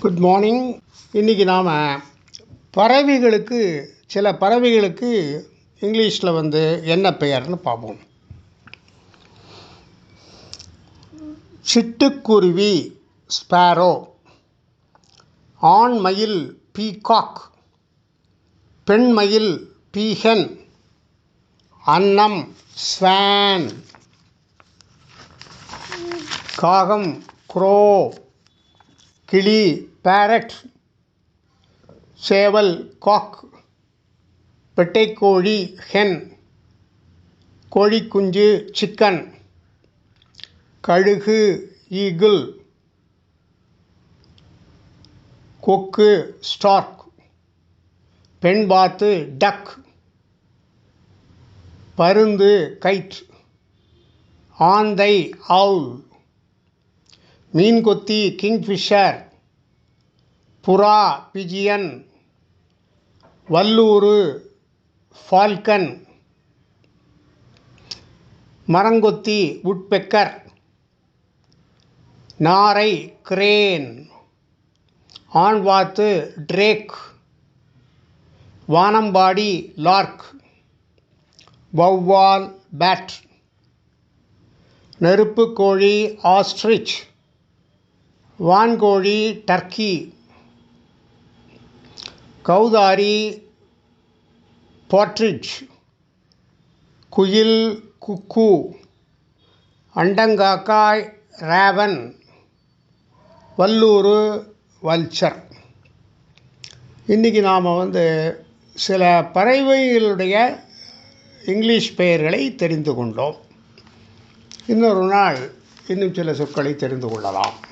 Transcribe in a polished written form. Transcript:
Good morning. இன்றைக்கி நாம் பறவைகளுக்கு சில பறவைகளுக்கு இங்கிலீஷில் என்ன பெயர்னு பார்ப்போம். சிட்டுக்குருவி ஸ்பேரோ, ஆண் மயில் பீகாக், பெண் மயில் பீஹன், அன்னம் ஸ்வான், காகம் க்ரோ, கிளி பேரட், சேவல் காக், பெட்டைக்கோழி ஹென், கோழிக்குஞ்சு சிக்கன், கழுகு ஈகிள், கொக்கு ஸ்டார்க், பெண் பாத்து டக், பருந்து கைட், ஆந்தை அவுல், மீன்கொத்தி கிங்ஃபிஷர், புறா பிஜியன், வல்லூறு ஃபால்கன், மரங்கொத்தி உட்பெக்கர், நாரை கிரேன், ஆண்வாத்து ட்ரேக், வானம்பாடி லார்க், வௌவால் பேட், நெருப்புக்கோழி ஆஸ்ட்ரிச், வான்கோழி டர்க்கி, கௌதாரி பாட்ரிட்ஜ், குயில் குக்கு, அண்டங்காக்காய் ரேவன், வல்லூறு வல்ச்சர். இன்றைக்கி நாம் சில பறவைகளுடைய இங்கிலீஷ் பெயர்களை தெரிந்து கொண்டோம். இன்னொரு நாள் இன்னும் சில சொற்களை தெரிந்து கொள்ளலாம்.